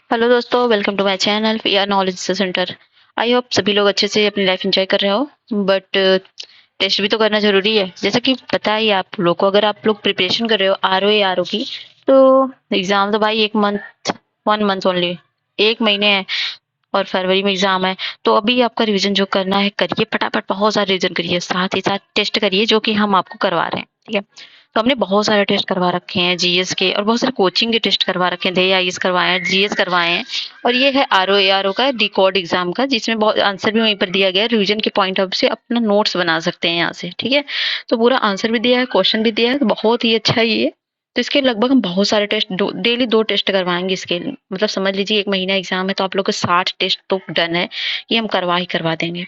Hello दोस्तों, welcome to my channel PR knowledge centre. I hope सभी लोग अच्छे से अपनी लाइफ एंजॉय कर रहे हो। बट टेस्ट भी तो करना जरूरी है। जैसा कि पता ही है आप लोग को, अगर आप लोग प्रिपरेशन कर रहे हो R O A R O की, तो एग्जाम तो भाई 1 मंथ 1 मंथ ओनली, 1 महीने है और फरवरी में एग्जाम है। तो अभी आपका रिवीजन जो करना है करिए, फटाफट बहुत सारे रिवीजन करिए, साथ ही साथ टेस्ट करिए जो कि हम आपको करवा रहे हैं। ठीक है, तो हमने बहुत सारे टेस्ट करवा रखे हैं जीएस के, और बहुत सारे कोचिंग के टेस्ट करवा रखे हैं, दे आईएएस करवाए हैं, जीएस करवाए हैं। और ये है आर ओ का डिकोड एग्जाम का, जिसमें बहुत आंसर भी वहीं पर दिया गया है। रिवीजन के पॉइंट ऑफ से अपना नोट्स बना सकते हैं यहाँ से। ठीक है, तो पूरा आंसर भी दिया है, क्वेश्चन भी दिया है, तो बहुत ही अच्छा है ये। तो इसके लगभग हम बहुत सारे टेस्ट, डेली 2 टेस्ट करवाएंगे इसके, मतलब समझ लीजिए 1 महीना एग्जाम है तो आप लोग को 60 टेस्ट तो डन है, ये हम करवा ही करवा देंगे।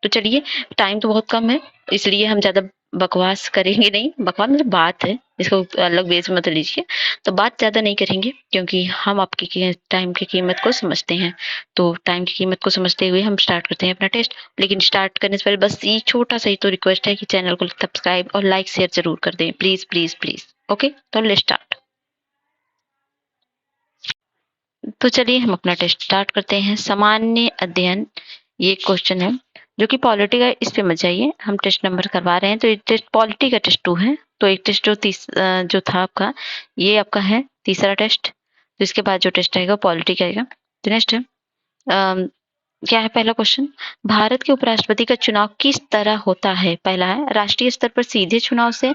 तो चलिए, टाइम तो बहुत कम है, इसलिए हम ज्यादा बकवास करेंगे नहीं। बकवास मतलब बात है, इसको अलग वे से मत लीजिए। तो बात ज्यादा नहीं करेंगे, क्योंकि हम आपकी टाइम की कीमत को समझते हैं। तो टाइम की कीमत को समझते हुए हम स्टार्ट करते हैं अपना टेस्ट। लेकिन स्टार्ट करने से पहले बस ये छोटा सा ही तो रिक्वेस्ट है कि चैनल को सब्सक्राइब और लाइक शेयर जरूर कर दें, प्लीज प्लीज प्लीज। ओके, तो लेट्स स्टार्ट। तो चलिए हम अपना टेस्ट स्टार्ट करते हैं। सामान्य अध्ययन, ये क्वेश्चन है जो कि पॉलिटी का, इस पे मत जाइए, हम टेस्ट नंबर करवा रहे हैं। तो ये टेस्ट पॉलिटी का टेस्ट 2 है। तो एक टेस्ट जो था आपका, ये आपका है तीसरा टेस्ट। तो इसके बाद जो टेस्ट आएगा पॉलिटी का आएगा। तो नेक्स्ट है, क्या है पहला क्वेश्चन, भारत के उपराष्ट्रपति का चुनाव किस तरह होता है? पहला है राष्ट्रीय स्तर पर सीधे चुनाव से,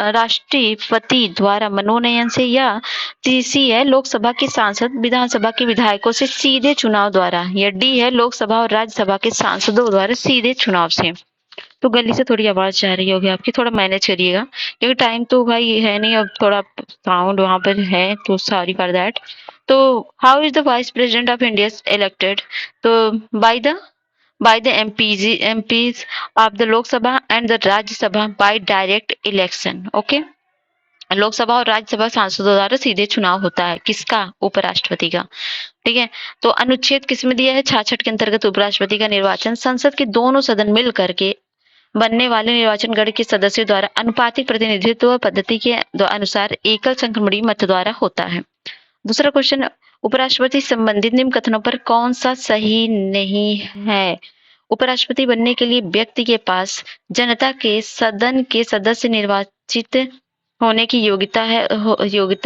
राष्ट्रपति द्वारा मनोनयन से, या तीसरी है लोकसभा के सांसद विधानसभा के विधायकों से सीधे चुनाव द्वारा, या डी है लोकसभा और राज्यसभा के सांसदों द्वारा सीधे चुनाव से। तो गली से थोड़ी आवाज जा रही होगी आपकी, थोड़ा मैनेज करिएगा, क्योंकि टाइम तो भाई है नहीं, अब थोड़ा साउंड वहां पर है, तो सॉरी फॉर दैट। तो how is the vice president of India elected? तो by the MPs of the Lok Sabha and the Rajya Sabha by direct election. Okay, Lok Sabha और राज्यसभा सांसदों द्वारा सीधे चुनाव होता है, किसका? उपराष्ट्रपति का। ठीक है, तो अनुच्छेद किसमें दिया है? 66 के अंतर्गत उपराष्ट्रपति का निर्वाचन संसद के दोनों सदन मिल करके बनने वाले निर्वाचन गण के सदस्यों द्वारा अनुपातिक प्रतिनिधित्व पद्धति के अनुसार एकल संक्रमणीय मत द्वारा होता है। दूसरा क्वेश्चन, उपराष्ट्रपति संबंधित निम्न कथनों पर कौन सा सही नहीं है? उपराष्ट्रपति बनने के लिए व्यक्ति के पास जनता के सदन के सदस्य निर्वाचित होने की योग्यता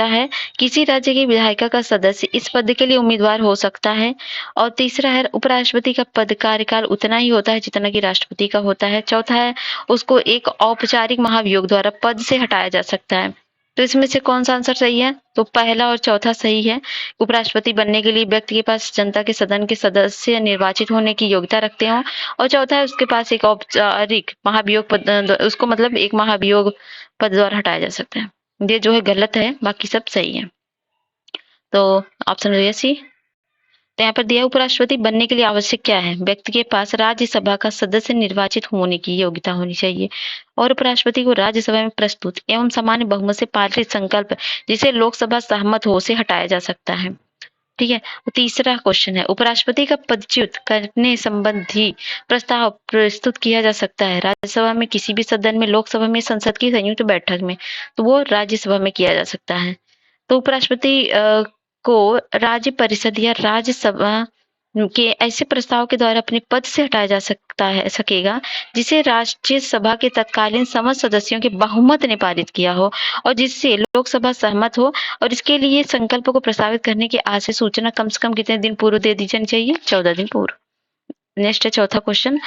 है। किसी राज्य के विधायिका का सदस्य इस पद के लिए उम्मीदवार हो सकता है। और तीसरा है, उपराष्ट्रपति का पद कार्यकाल उतना ही होता है जितना कि राष्ट्रपति का होता है। चौथा है, उसको एक औपचारिक महाभियोग द्वारा पद से हटाया जा सकता है। तो इसमें से कौन सा आंसर सही है? तो पहला और चौथा सही है। उपराष्ट्रपति बनने के लिए व्यक्ति के पास जनता के सदन के सदस्य निर्वाचित होने की योग्यता रखते हो, और चौथा है उसके पास एक औपचारिक महाभियोग पद, उसको मतलब एक महाभियोग पद द्वारा हटाया जा सकता है। ये जो है गलत है, बाकी सब सही है। तो ऑप्शन है सी। तो यहाँ पर दिया, उपराष्ट्रपति बनने के लिए आवश्यक क्या है? व्यक्ति के पास राज्यसभा का सदस्य निर्वाचित होने की योग्यता होनी चाहिए, और उपराष्ट्रपति को राज्यसभा में प्रस्तुत एवं सामान्य बहुमत से पारित संकल्प जिसे लोकसभा सहमत हो से हटाया जा सकता है। ठीक है, तीसरा क्वेश्चन है, उपराष्ट्रपति का पदच्युत करने संबंधी प्रस्ताव प्रस्तुत किया जा सकता है राज्यसभा में, किसी भी सदन में, लोकसभा में, संसद की संयुक्त बैठक में। तो वो राज्यसभा में किया जा सकता है। तो उपराष्ट्रपति को राज्य परिषद या राज्यसभा के ऐसे प्रस्ताव के द्वारा अपने पद से हटाया जा सकेगा जिसे राज्यसभा के तत्कालीन समस्त सदस्यों के बहुमत ने पारित किया हो, और जिससे लोकसभा सहमत हो, और इसके लिए संकल्प को प्रस्तावित करने की आज से सूचना कम से कम कितने दिन पूर्व दे दी जानी चाहिए? 14 दिन पूर्व। नेक्स्ट है चौथा क्वेश्चन,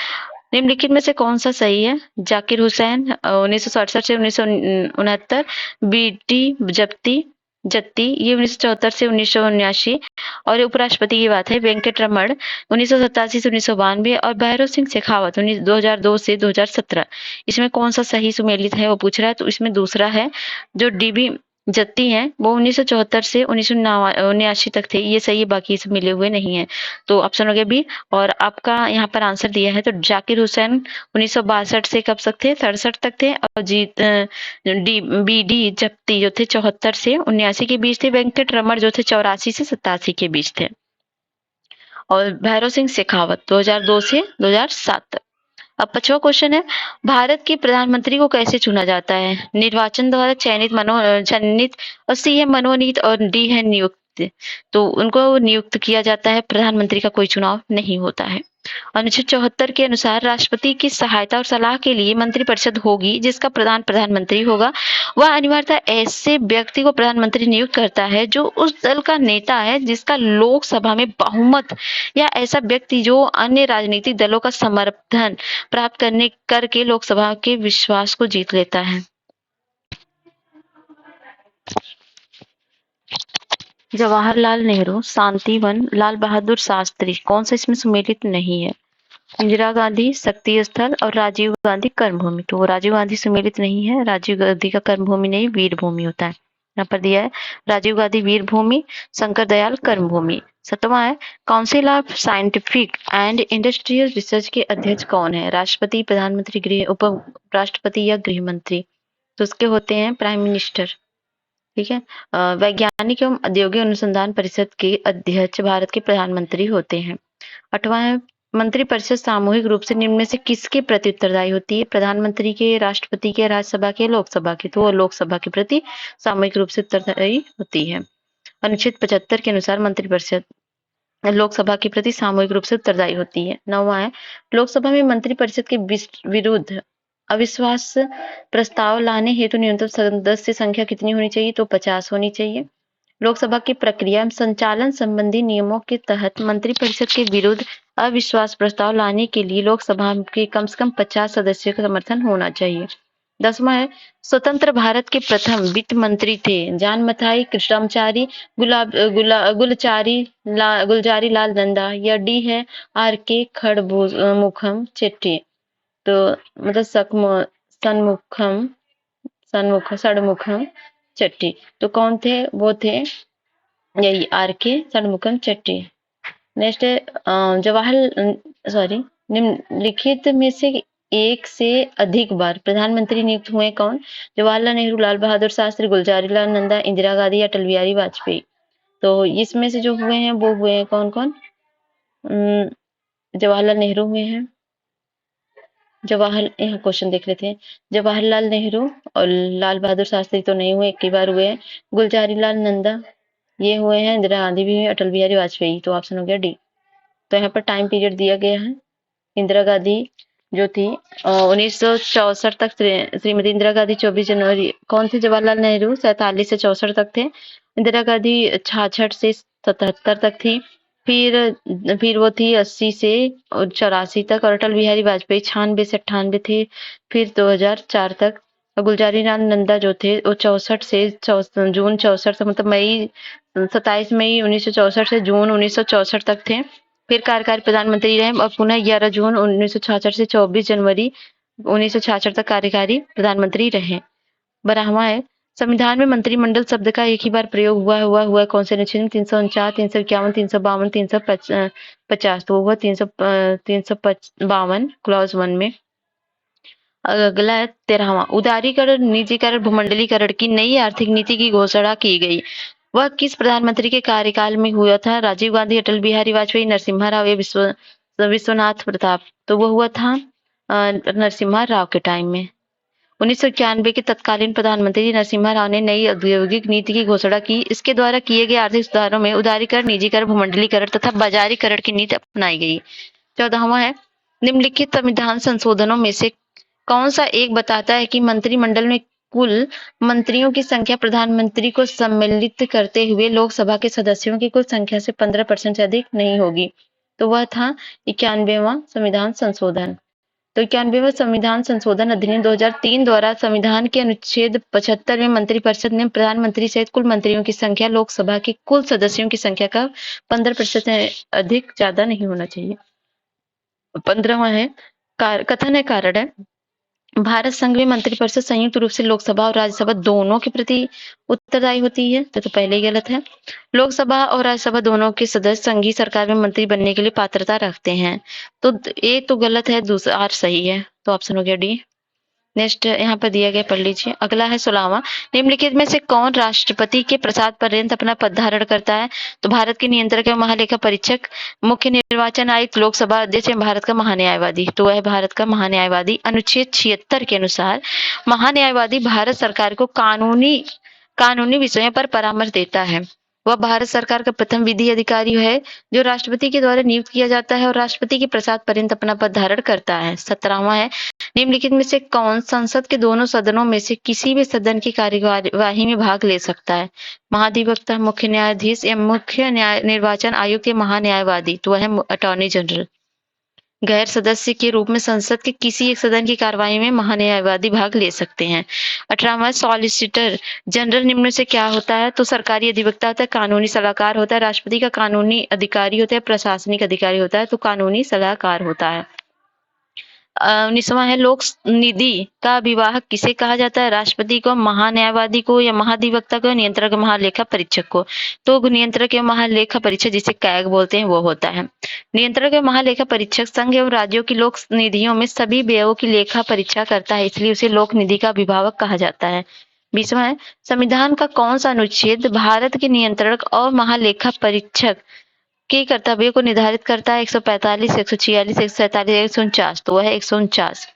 निम्नलिखित में से कौन सा सही है? जाकिर हुसैन 1967 से 1969, बीटी जत्ती ये 1974 से 1979, और उपराष्ट्रपति की बात है वेंकट रमण 1987 से 1992, और भैरव सिंह शेखावत 2002 से 2017। इसमें कौन सा सही सुमेलित है वो पूछ रहा है। तो इसमें दूसरा है, जो डीबी जत्ती हैं वो 1974 से 1979 तक थे, ये सही है, बाकी सब मिले हुए नहीं है। तो ऑप्शन हो गया बी। और आपका यहाँ पर आंसर दिया है, तो जाकिर हुसैन 1962 से कब तक थे? 67 तक थे, और बीडी जप्ती जो थे 74 से 79 के बीच थे, वेंकट रमण जो थे 84 से 87 के बीच थे, और भैरव सिंह शेखावत 2002 से 2007 तक। अब 5वां क्वेश्चन है, भारत के प्रधानमंत्री को कैसे चुना जाता है? निर्वाचन द्वारा चयनित और सी है मनोनीत, और डी है नियुक्त। तो उनको नियुक्त किया जाता है, प्रधानमंत्री का कोई चुनाव नहीं होता है। अनुच्छेद 74 के अनुसार राष्ट्रपति की सहायता और सलाह के लिए मंत्रिपरिषद होगी, जिसका प्रधान प्रधानमंत्री होगा। वह अनिवार्यतः ऐसे व्यक्ति को प्रधानमंत्री नियुक्त करता है जो उस दल का नेता है जिसका लोकसभा में बहुमत, या ऐसा व्यक्ति जो अन्य राजनीतिक दलों का समर्थन प्राप्त करके लोकसभा के विश्वास को जीत लेता है। जवाहरलाल नेहरू, शांतिवन, लाल बहादुर शास्त्री कौन सा इसमें सम्मिलित नहीं है? इंदिरा गांधी शक्ति स्थल और राजीव गांधी कर्मभूमि। तो राजीव गांधी सम्मिलित नहीं है, राजीव गांधी का कर्मभूमि नहीं वीर भूमि होता है। यहाँ पर दिया है राजीव गांधी वीर भूमि, शंकर दयाल कर्मभूमि। 7वां है council of scientific and industrial research के अध्यक्ष कौन है? राष्ट्रपति, प्रधानमंत्री, गृह उप राष्ट्रपति या गृह मंत्री? तो उसके होते हैं प्राइम मिनिस्टर। ठीक है। वैज्ञानिक एवं औद्योगिक अनुसंधान परिषद के अध्यक्ष भारत के प्रधानमंत्री होते हैं। 8वां है मंत्रिपरिषद सामूहिक रूप से निम्न में से किसके प्रति उत्तरदायी होती है? प्रधानमंत्री के, राष्ट्रपति के, राज्यसभा के, लोकसभा के। तो वो लोकसभा के प्रति सामूहिक रूप से उत्तरदायी होती है। अनुच्छेद 75 के अनुसार मंत्रिपरिषद लोकसभा के प्रति सामूहिक रूप से उत्तरदायी होती है। 9वां है लोकसभा में मंत्रिपरिषद के विरुद्ध अविश्वास प्रस्ताव लाने हेतु न्यूनतम सदस्य संख्या कितनी होनी चाहिए? तो 50 होनी चाहिए। लोकसभा की प्रक्रिया संचालन संबंधी नियमों के तहत मंत्रिपरिषद के विरुद्ध अविश्वास प्रस्ताव लाने के लिए लोकसभा के कम से कम 50 सदस्यों का समर्थन होना चाहिए। 10वां है स्वतंत्र भारत के प्रथम वित्त मंत्री थे जान मथाई, कृष्णमाचारी, गुलजारी लाल नंदा, या डी है आर.के. खड़मुखम चेट्टी। तो मतलब षणमुखम चट्टी। तो कौन थे? वो थे यही आर.के. षणमुखम चट्टी। नेक्स्ट है निम्नलिखित में से एक से अधिक बार प्रधानमंत्री नियुक्त हुए कौन? जवाहरलाल नेहरू, लाल बहादुर शास्त्री, गुलजारी लाल नंदा, इंदिरा गांधी या अटल बिहारी वाजपेयी। तो इसमें से जो हुए हैं वो हुए हैं कौन कौन? जवाहरलाल नेहरू हुए हैं। यहाँ क्वेश्चन देख लेते हैं। जवाहरलाल नेहरू और लाल बहादुर शास्त्री तो नहीं हुए, एक ही बार हुए हैं। गुलजारी लाल नंदा ये हुए हैं, इंदिरा गांधी भी हुई, अटल बिहारी वाजपेयी। तो ऑप्शन हो गया डी। तो यहाँ पर टाइम पीरियड दिया गया है। इंदिरा गांधी जो थी 1964 तक, श्रीमती इंदिरा गांधी 24 जनवरी, कौन थे? जवाहरलाल नेहरू 47 से 64 तक थे। इंदिरा गांधी 66 से 77 तक थी। फिर वो थी 80 से 84 तक, और अटल बिहारी वाजपेयी 96 से 98 थे, फिर 2004 तक। गुलजारी लाल नंदा जो थे वो 64 से जून 64 से मतलब मई 27 मई 1964 से जून 1964 तक थे। फिर कार्यकारी प्रधानमंत्री रहे और पुनः 11 जून 1966 से 24 जनवरी 1966 तक कार्यकारी प्रधानमंत्री रहे। 12वां है संविधान में मंत्रिमंडल शब्द का एक ही बार प्रयोग हुआ कौन से अनुच्छेद में? 349, 351, 352, 350। तो हुआ 352 क्लॉज 1 में। अगला है 13वां उदारीकरण, निजीकरण, भूमंडलीकरण की नई आर्थिक नीति की घोषणा की गई। वह किस प्रधानमंत्री के कार्यकाल में हुआ था? राजीव गांधी, अटल बिहारी वाजपेयी, नरसिम्हा राव या विश्वनाथ प्रताप। तो वो हुआ था नरसिम्हा राव के टाइम में। 1991 के तत्कालीन प्रधानमंत्री नरसिम्हा राव ने नई औद्योगिक नीति की घोषणा की। इसके द्वारा किए गए आर्थिक सुधारों में उदारीकरण, निजीकरण, भूमंडलीकरण तथा बाजारीकरण की नीति अपनाई गई। 14वां है निम्नलिखित संविधान संशोधनों में से कौन सा एक बताता है कि मंत्रिमंडल में कुल मंत्रियों की संख्या प्रधानमंत्री को सम्मिलित करते हुए लोकसभा के सदस्यों की कुल संख्या से 15% से अधिक नहीं होगी? तो वह था 91वां संविधान संशोधन। तो 91वां संविधान संशोधन अधिनियम 2003 द्वारा संविधान के अनुच्छेद 75 में मंत्रिपरिषद ने प्रधानमंत्री सहित कुल मंत्रियों की संख्या लोकसभा के कुल सदस्यों की संख्या का 15% से अधिक ज्यादा नहीं होना चाहिए। 15वां है कथन है कारण है भारत संघ में मंत्रिपरिषद संयुक्त रूप से लोकसभा और राज्यसभा दोनों के प्रति उत्तरदायी होती है। तो पहले ही गलत है। लोकसभा और राज्यसभा दोनों के सदस्य संघीय सरकार में मंत्री बनने के लिए पात्रता रखते हैं। तो एक तो गलत है, दूसरा आर सही है। तो ऑप्शन हो गया डी। नेक्स्ट यहाँ पर दिया गया पढ़ लीजिए। अगला है 16वां निम्नलिखित में से कौन राष्ट्रपति के प्रसाद पर्यंत अपना पद धारण करता है? तो भारत के नियंत्रक एवं महालेखा परीक्षक, मुख्य निर्वाचन आयुक्त, लोकसभा अध्यक्ष एवं भारत का महान्यायवादी। तो वह भारत का महान्यायवादी। अनुच्छेद 76 के अनुसार महान्यायवादी भारत सरकार को कानूनी विषयों पर परामर्श देता है। वह भारत सरकार का प्रथम विधि अधिकारी है जो राष्ट्रपति के द्वारा नियुक्त किया जाता है और राष्ट्रपति के प्रसाद पर्यंत अपना पद धारण करता है। 17वां है, निम्नलिखित में से कौन संसद के दोनों सदनों में से किसी भी सदन की कार्यवाही में भाग ले सकता है? महाधिवक्ता, मुख्य न्यायाधीश या मुख्य निर्वाचन आयुक्त या महान्यायवादी? तो वह है अटॉर्नी जनरल। गैर सदस्य के रूप में संसद के किसी एक सदन की कार्यवाही में महान्यायवादी भाग ले सकते हैं। 18वां, सॉलिसिटर जनरल निम्न में से क्या होता है? तो सरकारी अधिवक्ता होता है, कानूनी सलाहकार होता है, राष्ट्रपति का कानूनी अधिकारी होता है, प्रशासनिक अधिकारी होता है। तो कानूनी सलाहकार होता है। 19वां है, लोक निधि का अभिवाहक किसे कहा जाता है? राष्ट्रपति को, महान्यायवादी को या महाधिवक्ता को, नियंत्रक महालेखा परीक्षक को? तो नियंत्रक एवं महालेखा परीक्षक जिसे कैग बोलते हैं वो होता है। नियंत्रक एवं महालेखा परीक्षक संघ एवं राज्यों की लोक निधियों में सभी व्ययों की लेखा परीक्षा करता है, इसलिए उसे लोक निधि का अभिभावक कहा जाता है। 20वां है, संविधान का कौन सा अनुच्छेद भारत के नियंत्रक और महालेखा परीक्षक के कर्तव्य को निर्धारित करता है? 145, 146, 147, 149? तो वह है 149।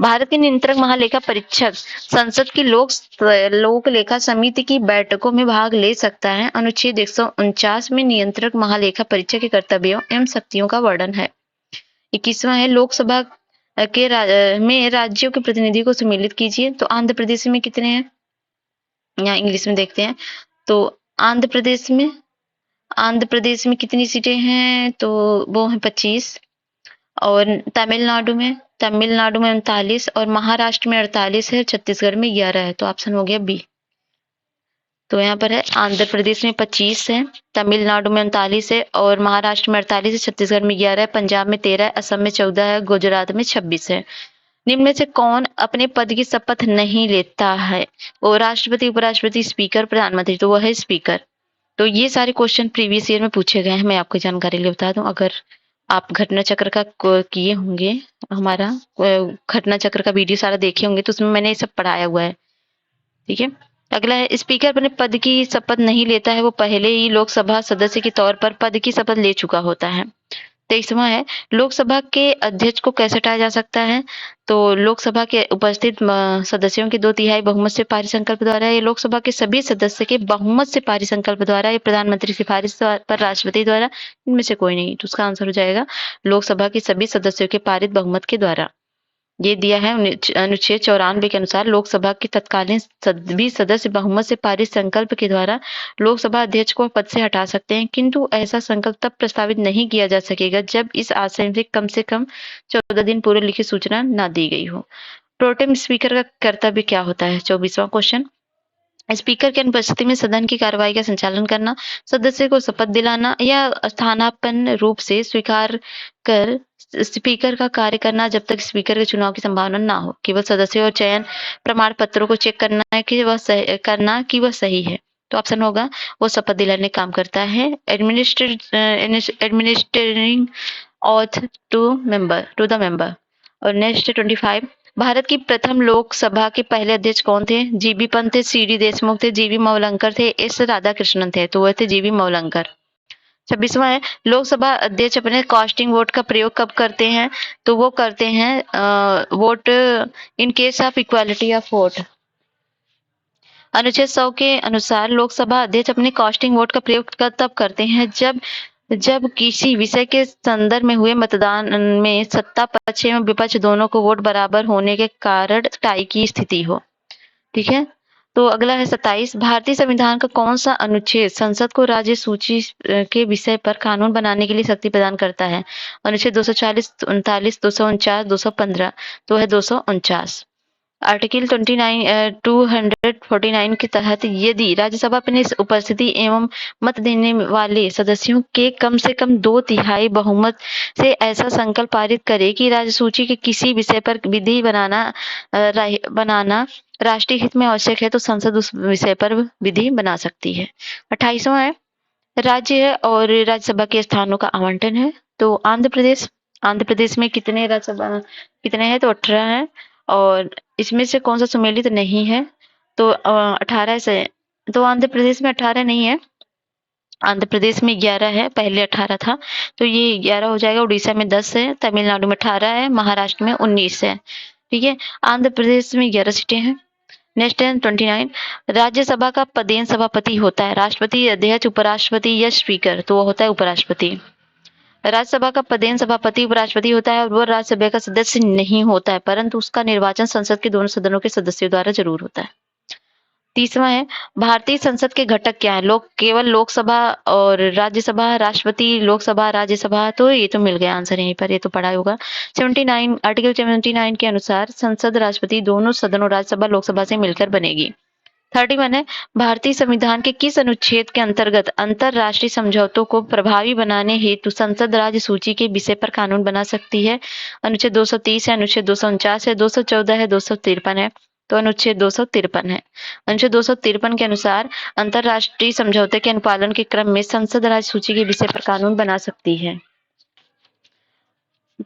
भारत के नियंत्रक महालेखा परीक्षक संसद की लोक लेखा समिति की बैठकों में भाग ले सकता है। अनुच्छेद 149 में नियंत्रक महालेखा परीक्षक के कर्तव्यों एवं शक्तियों का वर्णन है। 21वां है, लोकसभा में राज्यों के प्रतिनिधि को सम्मिलित कीजिए। तो आंध्र प्रदेश में कितने हैं? यहाँ इंग्लिश में देखते हैं। तो आंध्र प्रदेश में कितनी सीटें हैं? तो वो हैं 25। और तमिलनाडु में 39 और महाराष्ट्र में 48 है, छत्तीसगढ़ में 11 है। तो ऑप्शन हो गया बी। तो यहाँ पर है आंध्र प्रदेश में 25 है, तमिलनाडु में 39 है और महाराष्ट्र में 48 है, छत्तीसगढ़ में 11 है, पंजाब में 13 है, असम में 14 है, गुजरात में 26 है। निम्न में से कौन अपने पद की शपथ नहीं लेता है? वो राष्ट्रपति, उपराष्ट्रपति, स्पीकर, प्रधानमंत्री? तो वह है स्पीकर। तो ये सारे क्वेश्चन प्रीवियस ईयर में पूछे गए हैं। मैं आपको जानकारी लिए बता दूं, अगर आप घटना चक्र का किए होंगे, हमारा घटना चक्र का वीडियो सारा देखे होंगे, तो उसमें मैंने ये सब पढ़ाया हुआ है। ठीक है। अगला है, स्पीकर अपने पद की शपथ नहीं लेता है, वो पहले ही लोकसभा सदस्य के तौर पर पद की शपथ ले चुका होता है। 23वां है, लोकसभा के अध्यक्ष को कैसे हटाया जा सकता है? तो लोकसभा के उपस्थित सदस्यों के 2/3 बहुमत से पारित संकल्प द्वारा, या लोकसभा के सभी सदस्य के बहुमत से पारित संकल्प द्वारा, या प्रधानमंत्री सिफारिश पर राष्ट्रपति द्वारा? इनमें से कोई नहीं। तो उसका आंसर हो जाएगा लोकसभा के सभी सदस्यों के पारित बहुमत के द्वारा। ये दिया है अनुच्छेद 94 के अनुसार लोकसभा के तत्कालीन सभी सदस्य बहुमत से पारित संकल्प के द्वारा लोकसभा अध्यक्ष को पद से हटा सकते हैं, किंतु ऐसा संकल्प तब प्रस्तावित नहीं किया जा सकेगा जब इस आशय से कम 14 दिन पूर्व लिखित सूचना न दी गई हो। प्रोटेम स्पीकर का कर्तव्य क्या होता है? 24वां क्वेश्चन, स्पीकर की अनुपस्थिति में सदन की कार्यवाही का संचालन करना, सदस्य को शपथ दिलाना या स्थानापन्न रूप से स्वीकार कर स्पीकर का कार्य करना जब तक स्पीकर के चुनाव की संभावना ना हो। केवल सदस्यों और चयन प्रमाण पत्रों को चेक करना है कि वह सही है। तो ऑप्शन होगा वो शपथ दिलाने काम करता है। Administrating oath to the member. और नेक्स्ट 25, भारत की प्रथम लोकसभा के पहले अध्यक्ष कौन थे? जीबी पंत थे, सीडी देशमुख थे, जीवी मवलंकर थे, एस राधाकृष्णन थे? तो वह थे जीवी मवलंकर। 26वां है, लोकसभा अध्यक्ष अपने कास्टिंग वोट का प्रयोग कब करते हैं? तो वो करते हैं vote in case of equality of vote. अनुच्छेद 100 के अनुसार लोकसभा अध्यक्ष अपने कास्टिंग वोट का प्रयोग तब करते हैं जब किसी विषय के संदर्भ में हुए मतदान में सत्ता पक्ष एवं विपक्ष दोनों को वोट बराबर होने के कारण टाई की स्थिति हो। ठीक है। तो अगला है 27, भारतीय संविधान का कौन सा अनुच्छेद संसद को राज्य सूची के विषय पर कानून बनाने के लिए शक्ति प्रदान करता है? अनुच्छेद 240, 39, 249, 215? तो है 249। आर्टिकल 249 के तहत यदि राज्यसभा अपने उपस्थिति एवं मत देने वाले सदस्यों के कम से कम 2/3 बहुमत से ऐसा संकल्प पारित करे कि राज्य सूची के किसी विषय पर विधि बनाना राष्ट्रीय हित में आवश्यक है, तो संसद उस विषय पर विधि बना सकती है। 28वां है, राज्य और राज्यसभा के स्थानों का आवंटन है। तो आंध्र प्रदेश में कितने हैं? तो 18 है। और इसमें से कौन सा सम्मिलित नहीं है? तो 18 से। तो आंध्र प्रदेश में 18 नहीं है, आंध्र प्रदेश में 11 है, पहले 18 था, तो ये 11 हो जाएगा। उड़ीसा में 10 है, तमिलनाडु में 18 है, महाराष्ट्र में 19 है। ठीक है। आंध्र प्रदेश में 11 सीटें हैं, नेक्स्ट है 29। राज्यसभा का पदेन सभापति होता है राष्ट्रपति, अध्यक्ष, उपराष्ट्रपति या स्पीकर, तो वो होता है उपराष्ट्रपति। राज्यसभा का पदेन सभापति उपराष्ट्रपति होता है और वो राज्यसभा का सदस्य नहीं होता है, परंतु उसका निर्वाचन संसद के दोनों सदनों के सदस्यों द्वारा जरूर होता है। 30वां है, भारतीय संसद के घटक क्या है? केवल लोकसभा और राज्यसभा, राष्ट्रपति, लोकसभा, राज्यसभा, तो ये तो मिल गया आंसर यहीं पर, ये तो पढ़ा होगा। 79 आर्टिकल 79 के अनुसार संसद, राष्ट्रपति दोनों सदनों राज्यसभा, लोकसभा से मिलकर बनेगी। 31 है, भारतीय संविधान के किस अनुच्छेद के अंतर्गत अंतरराष्ट्रीय समझौतों को प्रभावी बनाने हेतु संसद राज्य सूची के विषय पर कानून बना सकती है? अनुच्छेद 230 है, अनुच्छेद 249 है, 214 है, 253 है, तो अनुच्छेद 253 है। अनुच्छेद 253 के अनुसार अंतरराष्ट्रीय समझौते के अनुपालन के क्रम में संसद राज्य सूची के विषय पर कानून बना सकती है।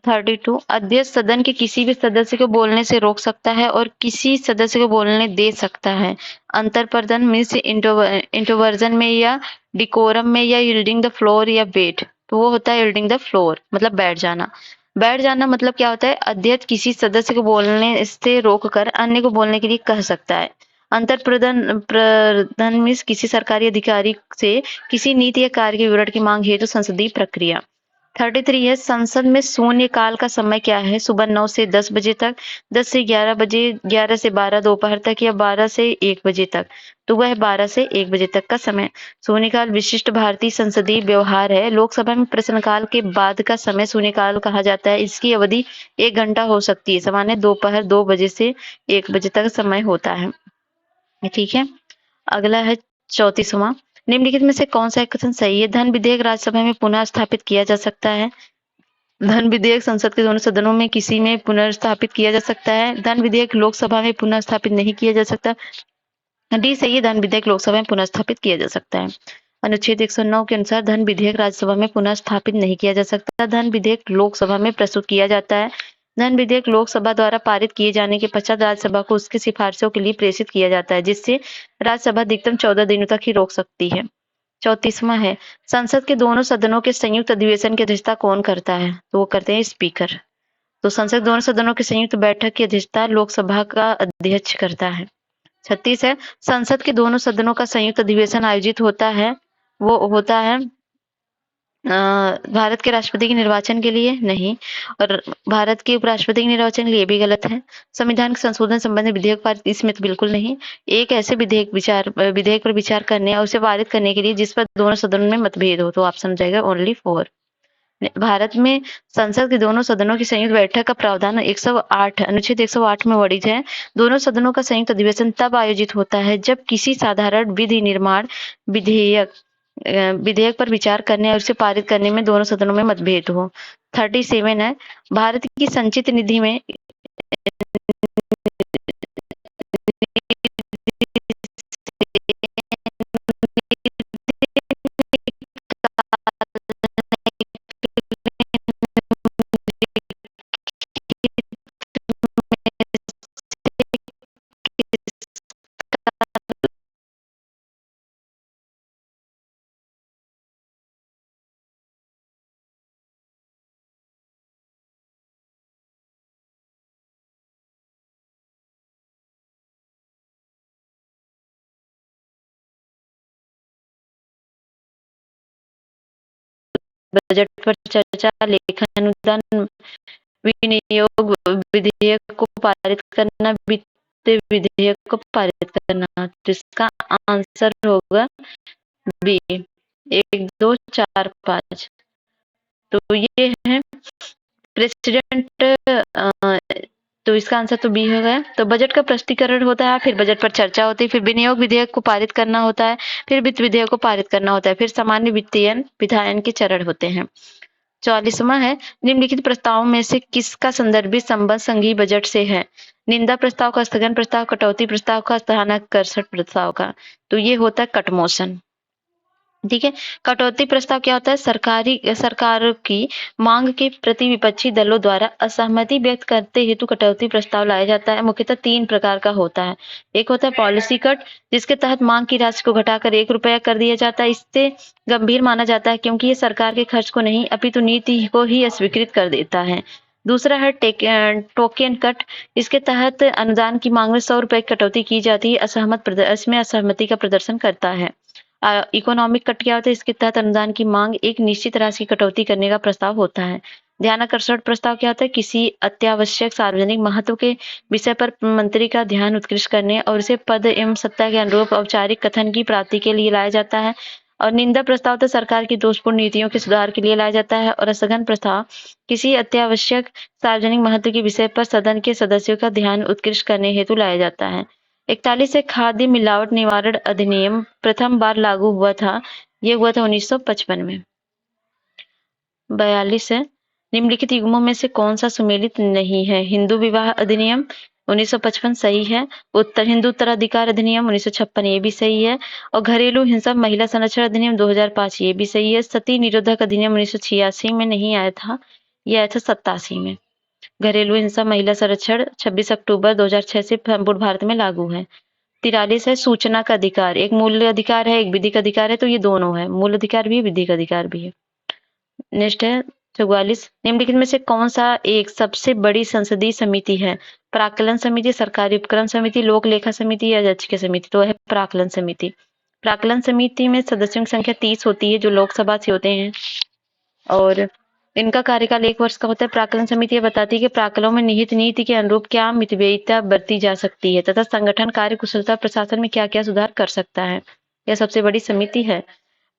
32 अध्यक्ष सदन के किसी भी सदस्य को बोलने से रोक सकता है और किसी सदस्य को बोलने दे सकता है। अंतरपर्दन मीन्स इंट्रोवर्जन में या डिकोरम में या यील्डिंग द फ्लोर या वेट, तो वो होता है यील्डिंग द फ्लोर, मतलब बैठ जाना। बैठ जाना मतलब क्या होता है? अध्यक्ष किसी सदस्य को बोलने से रोककर अन्य को बोलने के लिए कह सकता है। अंतरप्रदन मीन्स किसी सरकारी अधिकारी से किसी नीति या कार्य के विवरण की मांग हेतु संसदीय प्रक्रिया। 33 है, संसद में शून्य काल का समय क्या है? सुबह 9 से 10 बजे तक, 10 से 11 बजे, 11 से 12 दोपहर तक या 12 से 1 बजे तक, तो वह 12 से 1 बजे तक का समय। शून्यकाल विशिष्ट भारतीय संसदीय व्यवहार है। लोकसभा में प्रश्नकाल के बाद का समय शून्यकाल कहा जाता है। इसकी अवधि 1 घंटा हो सकती है। सामान्य दोपहर 2 बजे से 1 बजे तक समय होता है। ठीक है, अगला है 34वां। निम्नलिखित में से कौन सा कथन सही है? धन विधेयक राज्यसभा में पुनः स्थापित किया जा सकता है। धन विधेयक संसद के दोनों सदनों में किसी में पुनर्स्थापित किया जा सकता है। धन विधेयक लोकसभा में पुनः स्थापित नहीं किया जा सकता। डी सही है, धन विधेयक लोकसभा में पुनः स्थापित किया जा सकता है। अनुच्छेद 109 के अनुसार धन विधेयक राज्यसभा में पुनः स्थापित नहीं किया जा सकता। धन विधेयक लोकसभा में प्रस्तुत किया जाता है। धन विधेयक लोकसभा द्वारा पारित किए जाने के पश्चात राज्यसभा को उसकी सिफारिशों के लिए प्रेषित किया जाता है, जिससे राज्यसभा अधिकतम 14 दिनों तक ही रोक सकती है। 34वां है, संसद के दोनों सदनों के संयुक्त अधिवेशन की अध्यक्षता कौन करता है? तो वो करते हैं स्पीकर। तो संसद दोनों सदनों की संयुक्त बैठक की अध्यक्षता लोकसभा का अध्यक्ष करता है। 36 है, संसद के दोनों सदनों का संयुक्त अधिवेशन आयोजित होता है, वो होता है भारत के राष्ट्रपति के निर्वाचन के लिए नहीं, और भारत के उपराष्ट्रपति के निर्वाचन के लिए भी गलत है। संविधान के संशोधन संबंधी विधेयक पारित, इसमें तो बिल्कुल नहीं। एक ऐसे विधेयक पर विचार करने और उसे पारित करने के लिए जिस पर दोनों सदनों में मतभेद हो, तो ऑप्शन हो जाएगा ओनली 4। भारत में संसद के दोनों सदनों की संयुक्त बैठक का प्रावधान 108 अनुच्छेद 108 में वर्णित है। दोनों सदनों का संयुक्त अधिवेशन तब आयोजित होता है जब किसी साधारण विधि निर्माण विधेयक पर विचार करने और उसे पारित करने में दोनों सदनों में मतभेद हो। 37 है, भारत की संचित निधि में बजट पर चर्चा, लेखन, अनुदान, विनियोग विधेयक को पारित करना, वित्त विधेयक को पारित करना, तो इसका आंसर होगा बी 1 2 4 5। तो ये है प्रेसिडेंट, तो इसका आंसर तो बी हो गया। तो बजट का प्रस्तुतिकरण होता है, फिर बजट पर चर्चा होती है, फिर विनियोग विधेयक को पारित करना होता है, फिर वित्त विधेयक को पारित करना होता है, फिर सामान्य वित्तीय विधायन के चरण होते हैं। 44वां है, निम्नलिखित प्रस्तावों में से किसका संदर्भित संबंध संघीय बजट से है? निंदा प्रस्ताव का, स्थगन प्रस्ताव, कटौती प्रस्ताव का, स्थानाकर्षण प्रस्ताव का, तो ये होता है कट मोशन। ठीक है, कटौती प्रस्ताव क्या होता है? सरकार की मांग के प्रति विपक्षी दलों द्वारा असहमति व्यक्त करते हेतु कटौती प्रस्ताव लाया जाता है। मुख्यतः 3 प्रकार का होता है। एक होता है पॉलिसी कट, जिसके तहत मांग की राशि को घटाकर 1 रुपया कर दिया जाता है। इससे गंभीर माना जाता है क्योंकि ये सरकार के खर्च को नहीं अपितु नीति को ही अस्वीकृत कर देता है। दूसरा है टोकन कट। इसके तहत अनुदान की मांग में 100 रुपए की कटौती की जाती है। इसमें असहमति का प्रदर्शन करता है। इकोनॉमिक कट क्या होता है? इसके तहत अनुदान की मांग एक निश्चित राशि की कटौती करने का प्रस्ताव होता है। ध्यानाकर्षण प्रस्ताव क्या होता है? किसी अत्यावश्यक सार्वजनिक महत्व के विषय पर मंत्री का ध्यान उत्कृष्ट करने और उसे पद एवं सत्ता के अनुरूप औपचारिक कथन की प्राप्ति के लिए लाया जाता है। और निंदा प्रस्ताव तो सरकार की दोषपूर्ण नीतियों के सुधार के लिए लाया जाता है। और स्थगन प्रस्ताव किसी अत्यावश्यक सार्वजनिक महत्व के विषय पर सदन के सदस्यों का ध्यान उत्कृष्ट करने हेतु लाया जाता है। 41 से खाद्य मिलावट निवारण अधिनियम प्रथम बार लागू हुआ था। ये हुआ था 1955 में। 42 है, निम्नलिखित युग्मों में से कौन सा सुमेलित नहीं है? हिंदू विवाह अधिनियम 1955 सही है। हिंदू उत्तराधिकार अधिनियम 1956 ये भी सही है। और घरेलू हिंसा महिला संरक्षण अधिनियम 2005 ये भी सही है। सती निरोधक अधिनियम 1986 में नहीं आया था, ये आया था 87 में। घरेलू हिंसा महिला संरक्षण 26 अक्टूबर 2006 से संपूर्ण भारत में लागू है। 43 है, सूचना का अधिकार। एक मूल अधिकार है, एक विधिक अधिकार है, तो ये दोनों है, मूल अधिकार भी है, विधिक अधिकार भी है। नेक्स्ट है 44, निम्नलिखित में से कौन सा एक सबसे बड़ी संसदीय समिति है? प्राक्कलन समिति, सरकारी उपक्रम समिति, लोक लेखा समिति या याचिका समिति? तो है प्राक्कलन समिति। प्राक्कलन समिति में सदस्यों की संख्या 30 होती है, जो लोकसभा से होते हैं और इनका कार्यकाल 1 वर्ष का होता है। प्राक्कलन समिति यह बताती है कि प्राक्कलों में निहित नीति के अनुरूप क्या मितव्ययिता बरती जा सकती है तथा संगठन कार्य कुशलता प्रशासन में क्या क्या सुधार कर सकता है। यह सबसे बड़ी समिति है।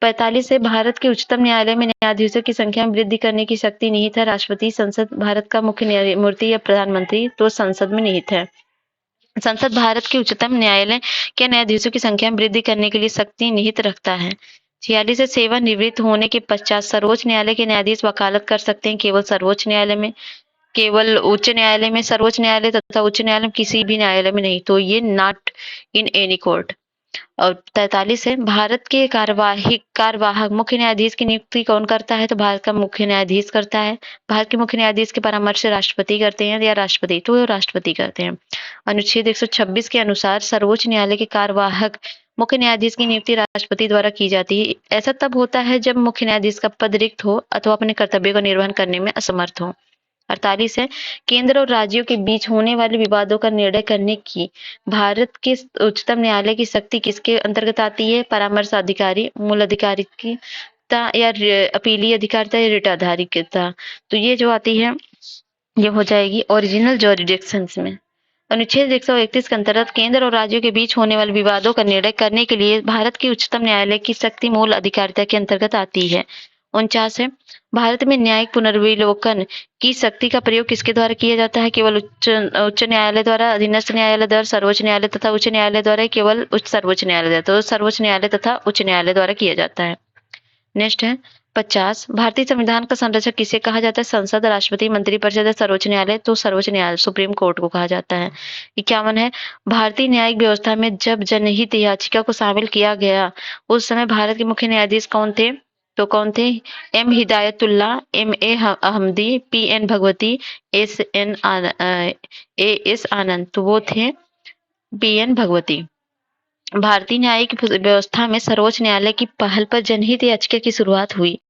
45 से भारत के उच्चतम न्यायालय में न्यायाधीशों की संख्या में वृद्धि करने की शक्ति निहित है। राष्ट्रपति, संसद, भारत का मुख्य न्यायमूर्ति या प्रधानमंत्री तो संसद में निहित है। संसद भारत के उच्चतम न्यायालय के न्यायाधीशों की संख्या में वृद्धि करने के लिए शक्ति निहित रखता है। 46 से सेवानिवृत्त होने के पश्चात सर्वोच्च न्यायालय के न्यायाधीश वकालत कर सकते हैं केवल सर्वोच्च न्यायालय में, केवल उच्च न्यायालय में, सर्वोच्च न्यायालय तथा उच्च न्यायालय में किसी भी न्यायालय में नहीं। तो ये नॉट इन एनी कोर्ट। और 43 है, भारत के कार्यवाहक मुख्य न्यायाधीश की नियुक्ति कौन करता है? तो भारत का मुख्य न्यायाधीश करता है। भारत के मुख्य न्यायाधीश के परामर्श से राष्ट्रपति करते हैं या राष्ट्रपति? तो राष्ट्रपति करते हैं। अनुच्छेद 126 के अनुसार सर्वोच्च न्यायालय के कार्यवाहक मुख्य न्यायाधीश की नियुक्ति राष्ट्रपति द्वारा की जाती है। ऐसा तब होता है जब मुख्य न्यायाधीश का पद रिक्त हो अथवा अपने कर्तव्य का निर्वहन करने में असमर्थ हो। 48 है, केंद्र और राज्यों के बीच होने वाले विवादों का निर्णय करने की भारत के उच्चतम न्यायालय की शक्ति किसके अंतर्गत आती है? परामर्श अधिकारी, मूल अधिकारिता या अपीलीय अधिकारिता या रिट अधिकारिता? तो ये जो आती है ये हो जाएगी ओरिजिनल ज्यूरिडिक्शंस में। अनुच्छेद 131 के अंतर्गत केंद्र और राज्यों के बीच होने वाले विवादों का निर्णय करने के लिए भारत के उच्चतम न्यायालय की शक्ति मूल अधिकारिता के अंतर्गत आती है। 49 है, भारत में न्यायिक पुनर्विलोकन की शक्ति का प्रयोग किसके द्वारा किया जाता है? केवल उच्च न्यायालय द्वारा, अधीनस्थ न्यायालय द्वारा, सर्वोच्च न्यायालय तथा उच्च न्यायालय द्वारा, केवल सर्वोच्च न्यायालय द्वारा? तो सर्वोच्च न्यायालय तथा उच्च न्यायालय द्वारा किया जाता है। नेक्स्ट है 50, भारतीय संविधान का संरक्षक किसे कहा जाता है? संसद, राष्ट्रपति, मंत्रिपरिषद या सर्वोच्च न्यायालय? तो सर्वोच्च न्यायालय, सुप्रीम कोर्ट को कहा जाता है। 51 है, भारतीय न्यायिक व्यवस्था में जब जनहित याचिका को शामिल किया गया उस समय भारत के मुख्य न्यायाधीश कौन थे? तो कौन थे? M Hidayatullah, M A Ahmadi, P N Bhagwati, S Anand. तो वो थे पी एन भगवती। भारतीय न्यायिक व्यवस्था में सर्वोच्च न्यायालय की पहल पर जनहित याचिका की शुरुआत हुई।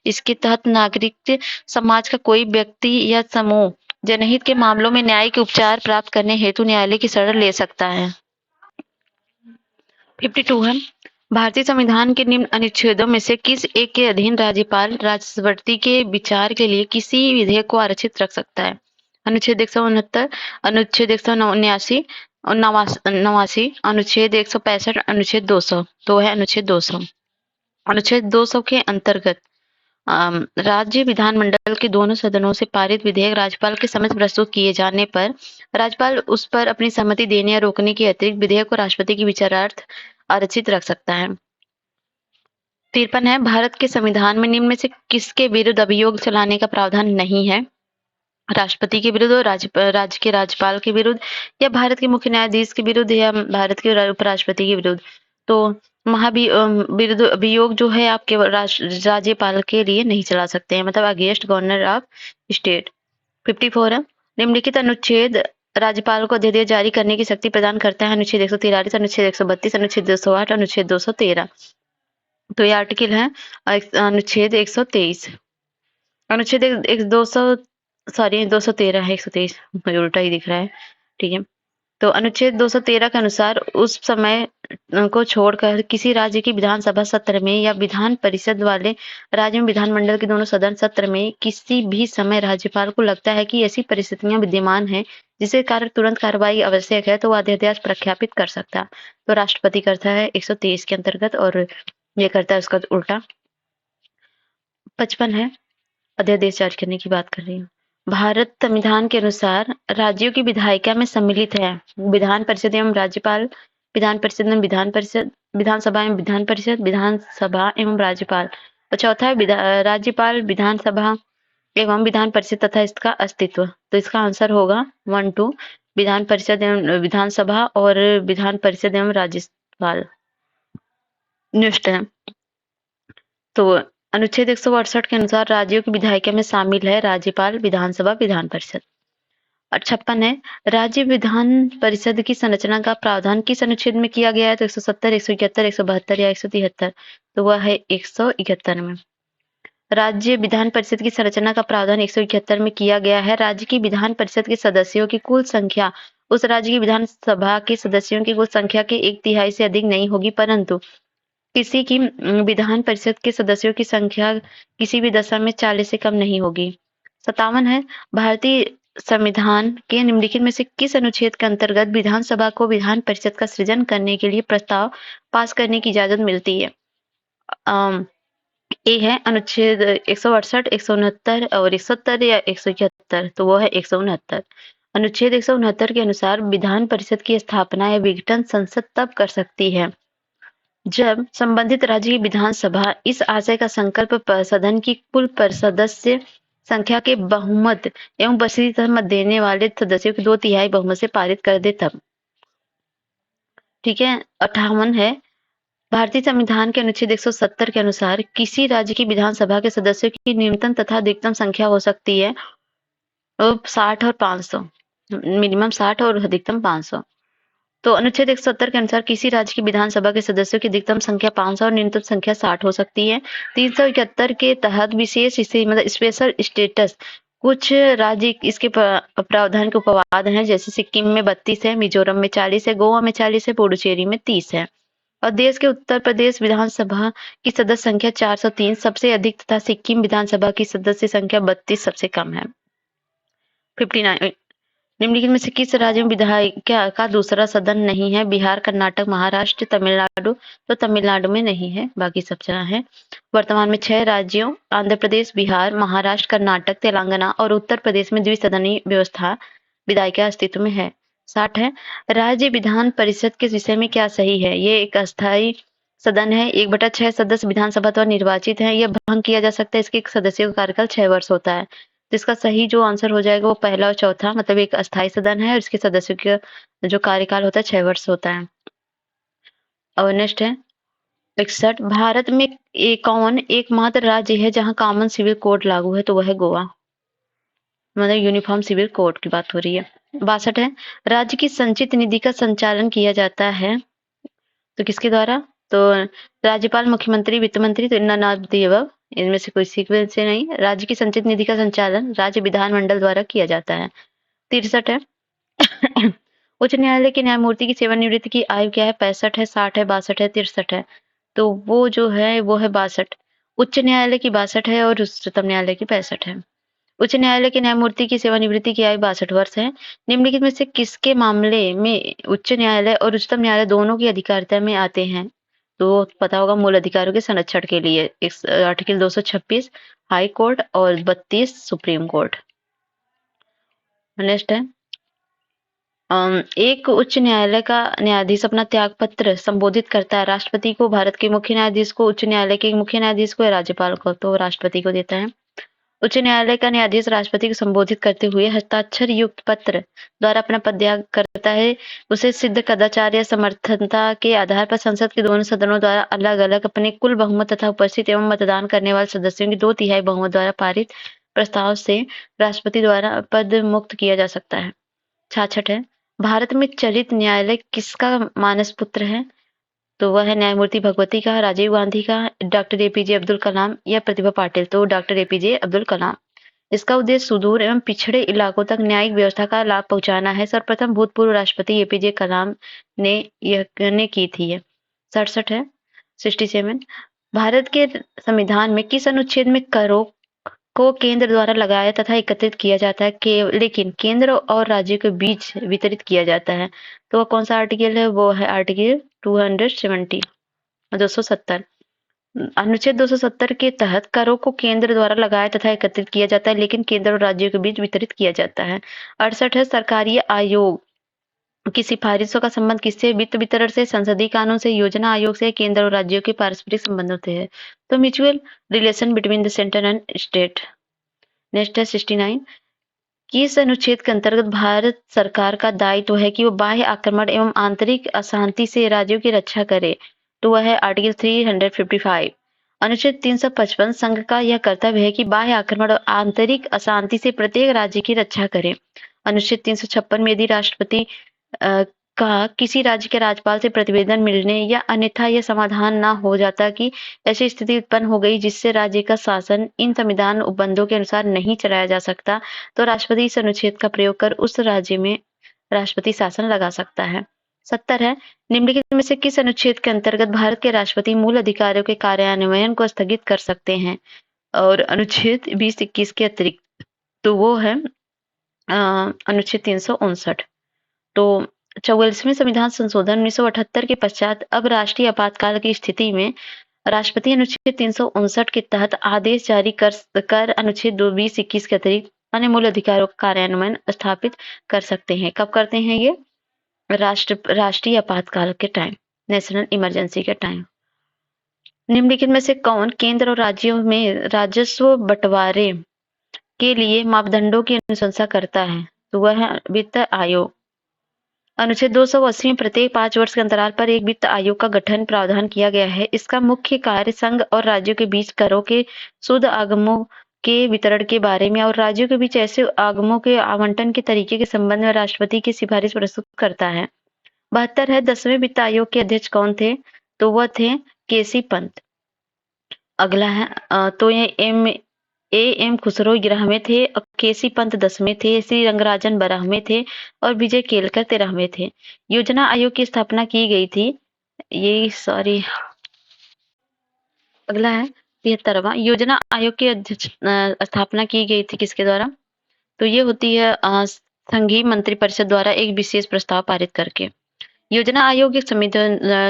इसके तहत नागरिक समाज का कोई व्यक्ति या समूह जनहित के मामलों में न्यायिक उपचार प्राप्त करने हेतु न्यायालय की शरण ले सकता है। 52 है, भारतीय संविधान के निम्न अनुच्छेदों में से किस एक के अधीन राज्यपाल राष्ट्रपति के विचार के लिए किसी विधेयक को आरक्षित रख सकता है? अनुच्छेद 169, अनुच्छेद 179, 89, अनुच्छेद 165, अनुच्छेद 200। तो है अनुच्छेद 200। अनुच्छेद 200 के अंतर्गत राज्य विधानमंडल के दोनों सदनों से पारित विधेयक राज्यपाल के समक्ष प्रस्तुत किए जाने पर राज्यपाल उस पर अपनी सहमति देने या रोकने के अतिरिक्त विधेयक को राष्ट्रपति की विचारार्थ आरक्षित रख सकता है। 53 है, भारत के संविधान में निम्न में से किसके विरुद्ध अभियोग चलाने का प्रावधान नहीं है? राष्ट्रपति के विरुद्ध, राज्य के राज्यपाल के विरुद्ध, या भारत के मुख्य न्यायाधीश के विरुद्ध, या भारत के उपराष्ट्रपति के विरुद्ध? तो विरुद्ध अभियोग जो है आप केवल राज्यपाल के लिए नहीं चला सकते हैं, मतलब अगेंस्ट गवर्नर ऑफ स्टेट। 54 है, निम्नलिखित अनुच्छेद राज्यपाल को अध्यादेश जारी करने की शक्ति प्रदान करता है? अनुच्छेद 143, अनुच्छेद 132, अनुच्छेद 208, अनुच्छेद 213। तो ये आर्टिकल है अनुच्छेद 123। अनुच्छेद 200 सॉरी 213 है, 123 मुझे उल्टा ही दिख रहा है। ठीक है, तो अनुच्छेद 213 के अनुसार उस समय को छोड़कर किसी राज्य की विधानसभा सत्र में या विधान परिषद वाले राज्य में विधानमंडल के दोनों सदन सत्र में किसी भी समय राज्यपाल को लगता है कि ऐसी परिस्थितियां विद्यमान हैं जिसके कारण तुरंत कार्रवाई आवश्यक है, तो वह अध्यादेश प्रख्यापित कर सकता है। तो राष्ट्रपति करता है 123 के अंतर्गत, और ये करता है उसका उल्टा। 55 है, अध्यादेश जारी करने की बात कर रही हूँ। भारत संविधान के अनुसार राज्यों की विधायिका में सम्मिलित है विधान परिषद एवं राज्यपाल, विधान परिषद में विधान परिषद, विधानसभा एवं विधान परिषद, विधानसभा एवं राज्यपाल, और चौथा है राज्यपाल, विधानसभा एवं विधान परिषद तथा इसका अस्तित्व। तो इसका आंसर होगा 1 2, विधान परिषद एवं विधानसभा और विधान परिषद एवं राज्यपाल। नेक्स्ट है, तो अनुच्छेद 168 के अनुसार राज्यों की विधायिका में शामिल है राज्यपाल, विधानसभा, विधान परिषद। और 56 है, राज्य विधान परिषद की संरचना का प्रावधान किस अनुच्छेद में किया गया है? तो 170, 171, 172 या 173। तो वह है 171 में। राज्य विधान परिषद की संरचना का प्रावधान 171 में किया गया है। राज्य की विधान परिषद के सदस्यों की कुल संख्या उस राज्य की विधानसभा के सदस्यों की कुल संख्या के 1/3 से अधिक नहीं होगी, परंतु किसी की विधान परिषद के सदस्यों की संख्या किसी भी दशा में 40 से कम नहीं होगी। 57 है, भारतीय संविधान के निम्नलिखित में से किस अनुच्छेद के अंतर्गत विधानसभा को विधान परिषद का सृजन करने के लिए प्रस्ताव पास करने की इजाजत मिलती है? ए है अनुच्छेद 168, 169 और 170 या 171। तो वो है 169। अनुच्छेद 169 के अनुसार विधान परिषद की स्थापना या विघटन संसद तब कर सकती है जब संबंधित राज्य की विधानसभा इस आशय का संकल्प सदन की कुल सदस्य संख्या के बहुमत एवं उपस्थिति मत देने वाले सदस्यों के 2/3 बहुमत से पारित कर दे तब। ठीक है, 58 है, भारतीय संविधान के अनुच्छेद 170 के अनुसार किसी राज्य की विधानसभा के सदस्यों की न्यूनतम तथा अधिकतम संख्या हो सकती है 60 और 500, मिनिमम 60 और अधिकतम 500। तो अनुच्छेद 170 के अनुसार किसी राज्य की विधानसभा के सदस्यों की अधिकतम संख्या 500 और न्यूनतम संख्या 60 हो सकती है। 371 के तहत विशेष इसे मतलब स्पेशल स्टेटस कुछ राज्य इसके प्रावधान के उपवाद हैं, जैसे सिक्किम में 32 है, मिजोरम में 40 है, गोवा में 40 है, पुडुचेरी में 30 है। और देश के उत्तर प्रदेश विधानसभा की सदस्य संख्या 403 सबसे अधिक तथा सिक्किम विधानसभा की सदस्य संख्या 32 सबसे कम है। 59, निम्नलिखित में से किस राज्य में विधायिका का दूसरा सदन नहीं है? बिहार, कर्नाटक, महाराष्ट्र, तमिलनाडु। तो तमिलनाडु में नहीं है, बाकी सब जगह है। वर्तमान में 6 राज्यों आंध्र प्रदेश, बिहार, महाराष्ट्र, कर्नाटक, तेलंगाना और उत्तर प्रदेश में द्विसदनीय व्यवस्था विधायिका अस्तित्व में है। 60 है, राज्य विधान परिषद के विषय में क्या सही है? ये एक अस्थायी सदन है, 1/6 सदस्य विधानसभा द्वारा निर्वाचित है, यह भंग किया जा सकता है, इसके सदस्यों का कार्यकाल 6 वर्ष होता है। जिसका सही जो आंसर हो जाएगा वो पहला और चौथा, मतलब एक अस्थायी सदन है और इसके सदस्यों का जो कार्यकाल होता है 6 वर्ष होता है। और नेक्स्ट है 61, भारत में कौन एकमात्र राज्य है जहां कॉमन सिविल कोड लागू है? तो वह है गोवा, मतलब यूनिफॉर्म सिविल कोड की बात हो रही है। 62 है, राज्य की संचित निधि का संचालन किया जाता है तो किसके द्वारा? तो राज्यपाल, मुख्यमंत्री, वित्त मंत्री। तो नन ऑफ द अबव, इनमें से कोई सीक्वेंस से नहीं। राज्य की संचित निधि का संचालन राज्य विधानमंडल द्वारा किया जाता है। 63 है, उच्च न्यायालय के न्यायमूर्ति की सेवानिवृत्ति की आयु क्या है? 65 है, 60 है, 62 है, 63 है। तो वो जो है वो है 62। उच्च न्यायालय की 62 है और उच्चतम न्यायालय की 65 है। उच्च न्यायालय के न्यायमूर्ति की सेवानिवृत्ति की आयु 62 वर्ष है। निम्नलिखित में से किसके मामले में उच्च न्यायालय और उच्चतम न्यायालय दोनों की अधिकारिता में आते हैं? तो पता होगा, मूल अधिकारों के संरक्षण के लिए आर्टिकल 226 हाई कोर्ट और 32 सुप्रीम कोर्ट। नेक्स्ट है, एक उच्च न्यायालय का न्यायाधीश अपना त्याग पत्र संबोधित करता है राष्ट्रपति को, भारत के मुख्य न्यायाधीश को, उच्च न्यायालय के मुख्य न्यायाधीश को या राज्यपाल को? तो राष्ट्रपति को देता है। उच्च न्यायालय का न्यायाधीश राष्ट्रपति को संबोधित करते हुए हस्ताक्षर युक्त पत्र द्वारा अपना पदत्याग करता है। उसे सिद्ध कदाचार या समर्थनता के आधार पर संसद के दोनों सदनों द्वारा अलग अलग अपने कुल बहुमत तथा उपस्थित एवं मतदान करने वाले सदस्यों की 2/3 बहुमत द्वारा पारित प्रस्ताव से राष्ट्रपति द्वारा पद मुक्त किया जा सकता है। 66 है, भारत में चलित न्यायालय किसका मानस पुत्र है? तो वह है न्यायमूर्ति भगवती का, राजीव गांधी का, डॉक्टर एपीजे अब्दुल कलाम या प्रतिभा पाटिल? तो डॉक्टर एपीजे अब्दुल कलाम। इसका उद्देश्य सुदूर एवं पिछड़े इलाकों तक न्यायिक व्यवस्था का लाभ पहुंचाना है। सर्वप्रथम भूतपूर्व राष्ट्रपति एपीजे कलाम ने यह की थी। 67 है 67 भारत के संविधान में किस अनुच्छेद में करों को केंद्र द्वारा लगाया तथा एकत्रित किया जाता है, लेकिन केंद्र और राज्य के बीच वितरित किया जाता है? तो वह कौन सा आर्टिकल है? वो है आर्टिकल 270 270। अनुच्छेद 270 के तहत करों को केंद्र द्वारा लगाया तथा एकत्रित किया जाता है, लेकिन केंद्र और राज्यों के बीच वितरित किया जाता है। 68 है सरकारी आयोग की सिफारिशों का संबंध किससे? वित्त वितरण से, संसदीय कानून से, योजना आयोग से, केंद्र और राज्यों के पारस्परिक संबंधों से है। तो mutual relation between the centre and state. Next है 69। किस अनुच्छेद के अंतर्गत भारत सरकार का दायित्व है कि वो बाह्य आक्रमण एवं आंतरिक अशांति से राज्यों की रक्षा करे? तो वह है आर्टिकल 355। अनुच्छेद 355 संघ का यह कर्तव्य है कि बाह्य आक्रमण और आंतरिक अशांति से प्रत्येक राज्य की रक्षा करे। अनुच्छेद 356 में यदि राष्ट्रपति का किसी राज्य के राज्यपाल से प्रतिवेदन मिलने या अन्यथा यह समाधान न हो जाता कि ऐसी स्थिति उत्पन्न हो गई जिससे राज्य का शासन इन संविधान उपबंधों के अनुसार नहीं चलाया जा सकता, तो राष्ट्रपति इस अनुच्छेद का प्रयोग कर उस राज्य में राष्ट्रपति शासन लगा सकता है। 70 है निम्नलिखित में से किस अनुच्छेद के अंतर्गत भारत के राष्ट्रपति मूल अधिकारियों के कार्यान्वयन को स्थगित कर सकते हैं? और अनुच्छेद 20-21 के अतिरिक्त तो वो है अनुच्छेद 359। तो 44वें संविधान संशोधन 1978 के पश्चात अब राष्ट्रीय आपातकाल की स्थिति में राष्ट्रपति अनुच्छेद 359 के तहत आदेश जारी कर अनुच्छेद 20-21 के अतिरिक्त अन्य मूल अधिकारों का कार्यान्वयन स्थापित कर सकते हैं। कब करते हैं ये? राष्ट्रीय आपातकाल के टाइम, नेशनल इमरजेंसी के टाइम। निम्नलिखित में से कौन केंद्र और राज्यों में राजस्व बंटवारे के लिए मापदंडों की अनुशंसा करता है? तो वह है वित्त आयोग। अनुच्छेद 280 में प्रत्येक 5 वर्ष के अंतराल पर एक वित्त आयोग का गठन प्रावधान किया गया है। इसका मुख्य कार्य संघ और राज्यों के बीच करों के शुद्ध आगमों के वितरण के बारे में और राज्यों के बीच ऐसे आगमों के आवंटन के तरीके के संबंध में राष्ट्रपति की सिफारिश प्रस्तुत करता है। 72 है 10वें वित्त आयोग के अध्यक्ष कौन थे? तो वह थे केसी पंत। अगला है तो ये एम खुसरो 11वें थे, केसी पंत 10वें थे, श्री रंगराजन 12वें थे और विजय केलकर 13वें थे। योजना आयोग की स्थापना की गई थी, अगला है 73वां योजना आयोग की स्थापना की गई थी किसके द्वारा? तो ये होती है संघीय मंत्रिपरिषद द्वारा एक विशेष प्रस्ताव पारित करके। योजना आयोग एक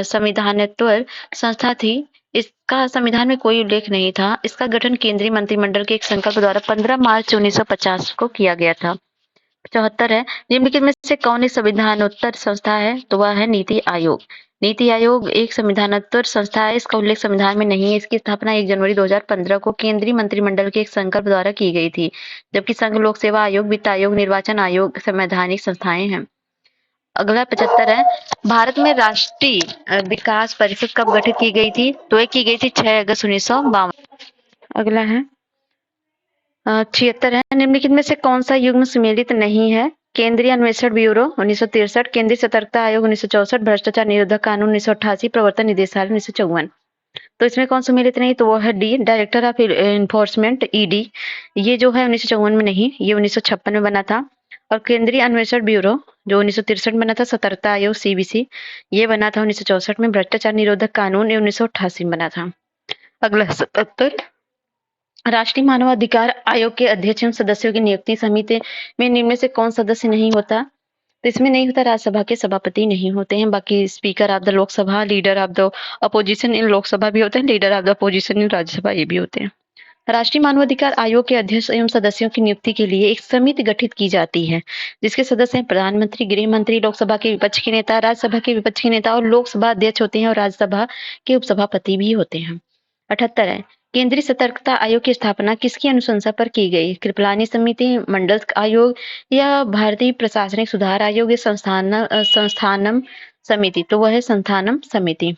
संविधानेतर संस्था थी। इसका संविधान में कोई उल्लेख नहीं था। इसका गठन केंद्रीय मंत्रिमंडल के एक संकल्प द्वारा 15 मार्च 1950 को किया गया था। 74 है निम्नलिखित में से कौन एक संविधानोत्तर संस्था है? तो वह है नीति आयोग। नीति आयोग एक संविधानोत्तर संस्था है। इसका उल्लेख संविधान में नहीं है। इसकी स्थापना 1 जनवरी 2015 को केंद्रीय मंत्रिमंडल के एक संकल्प द्वारा की गई थी, जबकि संघ लोक सेवा आयोग, वित्त आयोग, निर्वाचन आयोग संवैधानिक संस्थाएं हैं। अगला 75 है भारत में राष्ट्रीय विकास परिषद कब गठित की गई थी? तो ये की गई थी 6 अगस्त 1952। अगला है 76 है निम्नलिखित में से कौन सा युग्म सुमेलित नहीं है? केंद्रीय अन्वेषण ब्यूरो 1963, केंद्रीय सतर्कता आयोग 1964, भ्रष्टाचार निरोधक कानून 1988, प्रवर्तन निदेशालय 1954। तो इसमें कौन सम्मिलित नहीं? तो वो है D, director of enforcement ED. ये जो है 1954 में नहीं, ये 1956 में बना था। और केंद्रीय अन्वेषण ब्यूरो जो 1963 में बना था, सतर्कता आयोग सीबीसी ये बना था 1964 में, भ्रष्टाचार निरोधक कानून 1988 में बना था। अगला 77 राष्ट्रीय मानवाधिकार आयोग के अध्यक्ष एवं सदस्यों की नियुक्ति समिति में निम्न में से कौन सदस्य नहीं होता? तो इसमें नहीं होता, राज्यसभा के सभापति नहीं होते हैं। बाकी speaker of the Lok Sabha, leader of the opposition in Lok Sabha भी होते हैं, leader of the opposition in Rajya Sabha ये भी होते हैं। राष्ट्रीय मानवाधिकार आयोग के अध्यक्ष एवं सदस्यों की नियुक्ति के लिए एक समिति गठित की जाती है, जिसके सदस्य हैं प्रधानमंत्री, गृह मंत्री, लोकसभा के विपक्ष के नेता, राज्यसभा के विपक्ष के नेता और लोकसभा अध्यक्ष होते हैं और राज्यसभा के उपसभापति भी होते हैं। 78 है केंद्रीय सतर्कता आयोग की स्थापना किसकी अनुशंसा पर की गई? कृपलानी समिति, मंडल आयोग या भारतीय प्रशासनिक सुधार आयोग या संस्थानम समिति? तो वह है संस्थानम समिति।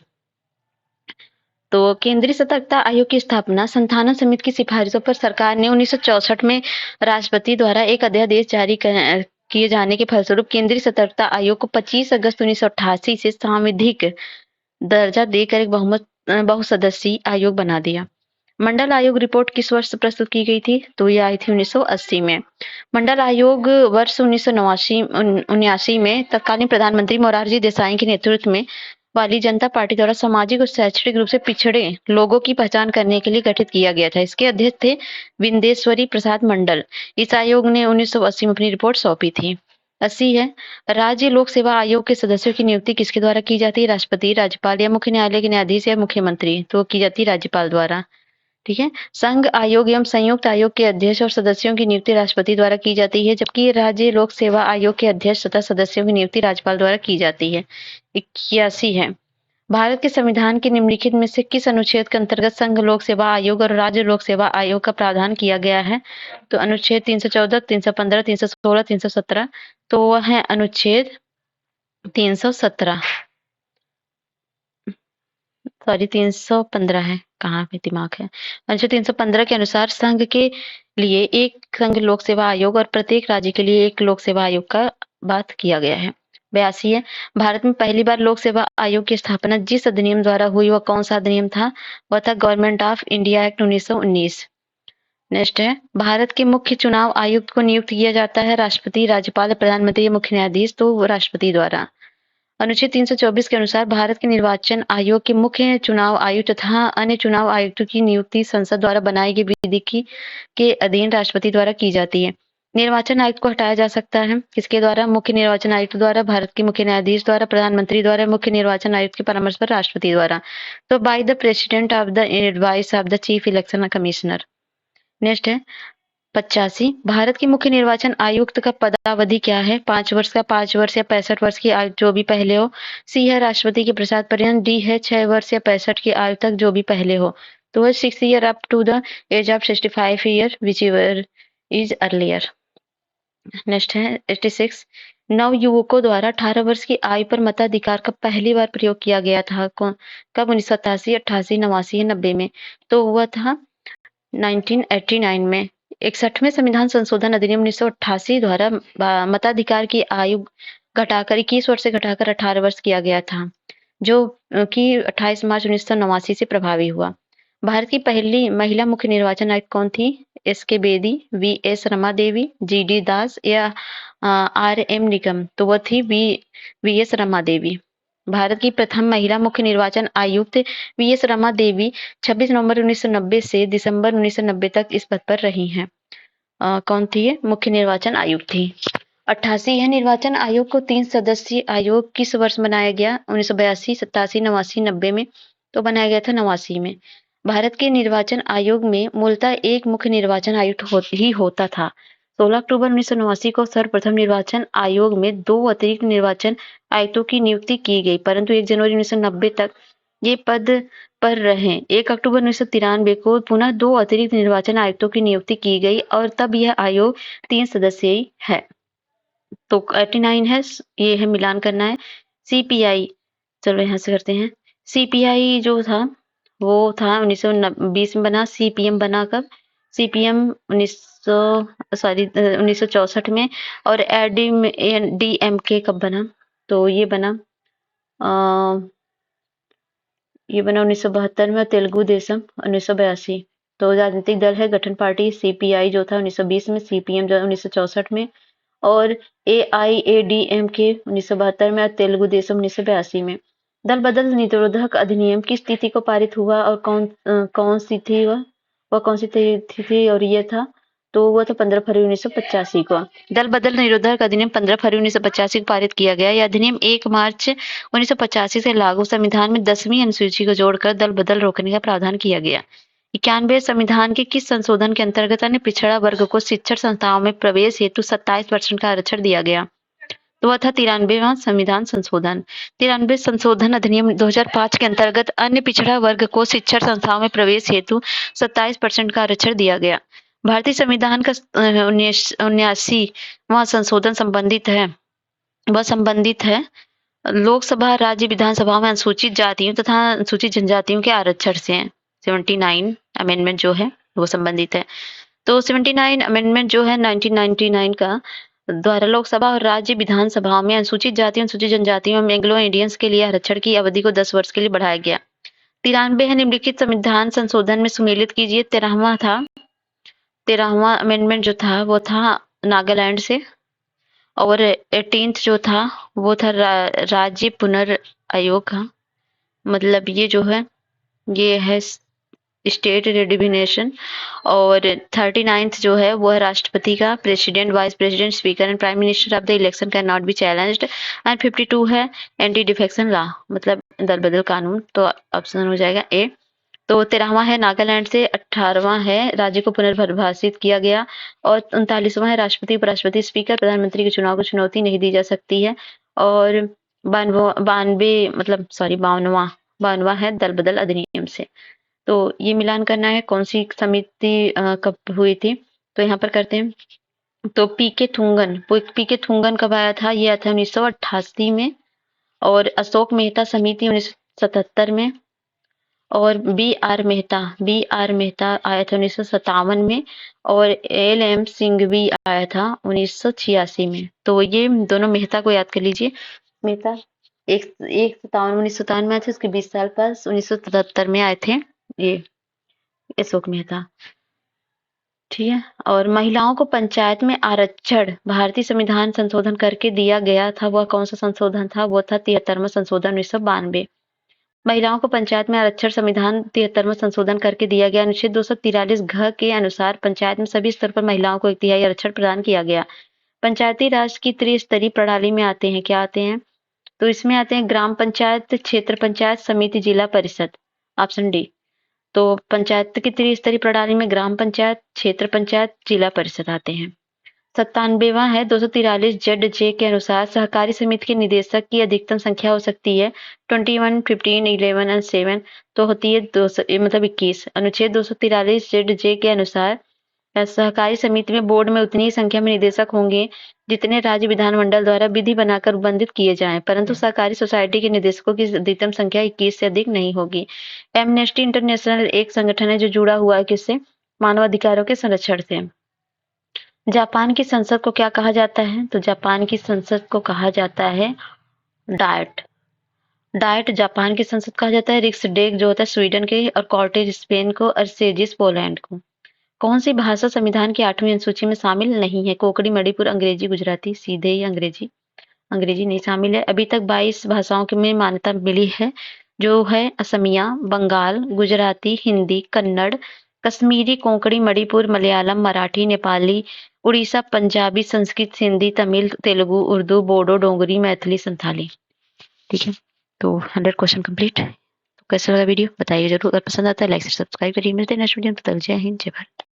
तो केंद्रीय सतर्कता आयोग की स्थापना संस्थानम समिति की सिफारिशों पर सरकार ने 1964 में राष्ट्रपति द्वारा एक अध्यादेश जारी किए जाने के फलस्वरूप केंद्रीय सतर्कता आयोग को 25 अगस्त 1988 से सांविधिक दर्जा देकर एक बहुसदस्यीय आयोग बना दिया। मंडल आयोग रिपोर्ट किस वर्ष प्रस्तुत की गई थी? तो ये आई थी 1980 में। मंडल आयोग वर्ष 1979 में तत्कालीन प्रधानमंत्री मोरारजी देसाई के नेतृत्व में वाली जनता पार्टी द्वारा सामाजिक और शैक्षणिक रूप से पिछड़े लोगों की पहचान करने के लिए गठित किया गया था। इसके अध्यक्ष थे विंदेश्वरी प्रसाद मंडल। इस आयोग ने 1980 में अपनी रिपोर्ट सौंपी थी। 80 है, राज्य लोक सेवा आयोग के सदस्यों की नियुक्ति किसके द्वारा की जाती है? राष्ट्रपति, राज्यपाल या मुख्य न्यायालय के न्यायाधीश या मुख्यमंत्री? तो की जाती है राज्यपाल द्वारा। ठीक है। संघ आयोग एवं संयुक्त आयोग के अध्यक्ष और सदस्यों की नियुक्ति राष्ट्रपति द्वारा की जाती है, जबकि राज्य लोक सेवा आयोग के अध्यक्ष तथा सदस्यों की नियुक्ति राज्यपाल द्वारा की जाती है। 81 है, भारत के संविधान के निम्नलिखित में से किस अनुच्छेद के अंतर्गत संघ लोक सेवा आयोग और राज्य लोक सेवा आयोग का प्रावधान किया गया है? तो अनुच्छेद 314, 315, 316, 317। तो वह है अनुच्छेद 317, सॉरी 315 है, कहाँ पे दिमाग है। अनुच्छेद 315 के अनुसार संघ के लिए एक संघ लोक सेवा आयोग और प्रत्येक राज्य के लिए एक लोक सेवा आयोग का बात किया गया है। 82 है, भारत में पहली बार लोक सेवा आयोग की स्थापना जिस अधिनियम द्वारा हुई वह कौन सा अधिनियम था? वह था government of India act 1919। Next है, भारत के मुख्य चुनाव आयुक्त को नियुक्त किया जाता है राष्ट्रपति, राज्यपाल, प्रधानमंत्री या मुख्य न्यायाधीश? तो राष्ट्रपति द्वारा। अनुच्छेद 324 के अनुसार भारत के निर्वाचन आयोग के मुख्य चुनाव आयुक्त तथा अन्य चुनाव आयुक्तों की नियुक्ति संसद द्वारा बनाई गई विधि के अधीन राष्ट्रपति द्वारा की जाती है। निर्वाचन आयुक्त को हटाया जा सकता है किसके द्वारा? मुख्य निर्वाचन आयुक्त द्वारा, भारत के मुख्य न्यायाधीश द्वारा, प्रधानमंत्री द्वारा, मुख्य निर्वाचन आयुक्त के परामर्श पर राष्ट्रपति द्वारा। तो by the president of the advice of the chief election commissioner. Next है 85, भारत के मुख्य निर्वाचन आयुक्त का पदावधि क्या है? 5 वर्ष का, 5 वर्ष या 65 वर्ष की आयु जो भी पहले हो। सी है राष्ट्रपति के प्रसाद पर्यंत। डी है 6 वर्ष या 65 की आयु तक जो भी पहले हो। तो 6 year up to the age of 65 year whichever is earlier. Next है 86, नव युवकों द्वारा 18 वर्ष की आयु पर मताधिकार का पहली बार प्रयोग किया गया था कब? 1987, 88, 89 या 90 में? तो हुआ था 1989 में। 61वें संविधान संशोधन अधिनियम 1988 द्वारा मताधिकार की आयु घटाकर 21 वर्ष से घटाकर 18 वर्ष किया गया था, जो कि 28 मार्च 1989 से प्रभावी हुआ। भारत की पहली महिला मुख्य निर्वाचन आयुक्त कौन थी? एस के Bedi, V S Rama Devi, G D दास या आर एम निगम? तो वह थी वी एस रमा देवी। भारत की प्रथम महिला मुख्य निर्वाचन आयुक्त वी एस रमा देवी 26 नवंबर 1990 से दिसंबर 1990 तक इस पद पर रही हैं। कौन थी ये? मुख्य निर्वाचन आयुक्त थी। 88 है, निर्वाचन आयोग को 3 सदस्यीय आयोग किस वर्ष बनाया गया? 1982, 87, 89, 90 में? तो बनाया गया था 89 में। भारत के निर्वाचन आयोग में मूलतः एक मुख्य निर्वाचन आयुक्त ही होता था। 16 अक्टूबर 1989 को सर्वप्रथम निर्वाचन आयोग में 2 अतिरिक्त निर्वाचन आयुक्तों की नियुक्ति की गई, परंतु 1 जनवरी 1990 तक ये पद पर रहे। 1 अक्टूबर 1993 को पुनः 2 अतिरिक्त निर्वाचन आयुक्तों की नियुक्ति की गई और तब यह आयोग 3 सदस्यीय है। तो 89 है, ये है मिलान करना है। सीपीआई, चलो यहाँ से करते हैं। सीपीआई जो था वो था 1920 में बना। सीपीएम बना कब? सीपीएम 1964 में। और डीएमके कब बना? तो ये बना 1972 में। तेलुगु देशम 1982। तो राजनीतिक दल है गठन पार्टी सीपीआई जो था 1920 में, सीपीएम जो 1964 में, और एआईएडीएमके 1972 में और तेलुगु देशम 1982 में। दल बदल निरोधक अधिनियम किस तिथि को पारित हुआ और कौन सी थी वह कौन सी तिथि थी? और ये था तो वो था 15 फरवरी 1985 को। दल बदल निरोधक अधिनियम 15 फरवरी 1985 को पारित किया गया। यह अधिनियम 1 मार्च 1985 से लागू संविधान में 10वीं अनुसूची को जोड़कर दल बदल रोकने का प्रावधान किया गया। 91 संविधान के किस संशोधन के अंतर्गत अन्य पिछड़ा वर्ग को शिक्षण संस्थाओं में प्रवेश हेतु 27% का आरक्षण दिया गया? तो वह था 93वां संविधान संशोधन। 93 संशोधन अधिनियम 2005 के अंतर्गत अन्य पिछड़ा वर्ग को शिक्षण संस्थाओं में प्रवेश हेतु 27% का आरक्षण दिया गया। भारतीय संविधान का 79वां संशोधन संबंधित है लोकसभा राज्य विधानसभा में अनुसूचित जातियों तथा अनुसूचित जनजातियों के आरक्षण से। 79 अमेंडमेंट जो है वो संबंधित है। तो 79 अमेंडमेंट जो है 1999 का द्वारा लोकसभा और राज्य विधानसभाओं में अनुसूचित जातियों, अनुसूचित जनजातियों में एंग्लो इंडियंस के लिए आरक्षण की अवधि को 10 वर्ष के लिए बढ़ाया गया। 93 है निम्नलिखित संविधान संशोधन में सुमेलित कीजिए। 13वां अमेंडमेंट जो था वो था नागालैंड से, और 18th जो था वो था राज्य पुनर्आयोग का। मतलब ये जो है ये है स्टेट रेडिविनेशन। और 39th जो है वो है राष्ट्रपति का, president, vice president, speaker and prime minister of the election can not be challenged. And 52 है एंटी डिफेक्शन लॉ, मतलब दल बदल कानून। तो ऑप्शन हो जाएगा ए। तो 13वां है नागालैंड से, 18वां है राज्य को पुनर्परिभाषित किया गया, और 39वां है राष्ट्रपति, उपराष्ट्रपति, स्पीकर, प्रधानमंत्री के चुनाव को चुनौती नहीं दी जा सकती है। और 52वां है दल बदल अधिनियम से। तो ये मिलान करना है कौन सी समिति कब हुई थी, तो यहाँ पर करते हैं। तो पीके थुंगन कब आया था? ये आया था 1988 में, और अशोक मेहता समिति 1977 में, और बी आर मेहता आया था 1957 में, और एल एम सिंघवी आया था 1986 में। तो ये दोनों मेहता को याद कर लीजिए। मेहता 1957 में आए थे, उसके 20 साल बाद 1977 में आए थे ये अशोक मेहता। ठीक है। और महिलाओं को पंचायत में आरक्षण भारतीय संविधान संशोधन करके दिया गया था, वह कौन सा संशोधन था? वो था 73वां संशोधन 1992। महिलाओं को पंचायत में आरक्षण संविधान 73वां संशोधन करके दिया गया। अनुच्छेद 243 घ के अनुसार पंचायत में सभी स्तर पर महिलाओं को 1/3 आरक्षण प्रदान किया गया। पंचायती राज की त्रिस्तरीय प्रणाली में आते हैं, क्या आते हैं? तो इसमें आते हैं ग्राम पंचायत, क्षेत्र पंचायत, समिति, जिला परिषद। Option D. तो पंचायत की त्रिस्तरीय प्रणाली में ग्राम पंचायत, क्षेत्र पंचायत, जिला परिषद आते हैं। 97वां है 243 जेड जे के अनुसार सहकारी समिति के निदेशक की अधिकतम संख्या हो सकती है 21, 15, 11 एंड 7। तो होती है 21। अनुच्छेद 243 जेड जे के अनुसार सहकारी समिति में बोर्ड में उतनी ही संख्या में निदेशक होंगे जितने राज्य विधानमंडल द्वारा विधि बनाकर उपबंधित किए जाएं, परंतु सहकारी सोसाइटी के निदेशकों की अधिकतम संख्या 21 से अधिक नहीं होगी। एमनेस्टी इंटरनेशनल एक संगठन है जो जुड़ा हुआ है किससे? मानव अधिकारों के संरक्षण से। जापान की संसद को क्या कहा जाता है? तो जापान की संसद को कहा जाता है डायट जापान की संसद कहा जाता है। रिक्सडेग जो होता है स्वीडन के, और कॉर्टेज स्पेन को, और सेजिस पोलैंड को। कौन सी भाषा संविधान की 8वीं अनुसूची में शामिल नहीं है? कोंकणी, मणिपुर, अंग्रेजी, गुजराती। सीधे ही अंग्रेजी नहीं शामिल है। अभी तक 22 भाषाओं में मान्यता मिली है, जो है असमिया, बंगाल, गुजराती, हिंदी, कन्नड़, कश्मीरी, कोंकणी, मणिपुर, मलयालम, मराठी, नेपाली, उड़ीसा, पंजाबी, संस्कृत, हिंदी, तमिल, तेलुगु, उर्दू, बोडो, डोगरी, मैथिली, संथाली। ठीक है, तो 100 क्वेश्चन कंप्लीट। तो कैसा लगा वीडियो बताइए जरूर। अगर पसंद आता है लाइक से सब्सक्राइब करिए। मिलते हैं नेक्स्ट वीडियो में। तब तक जय हिंद, जय भारत।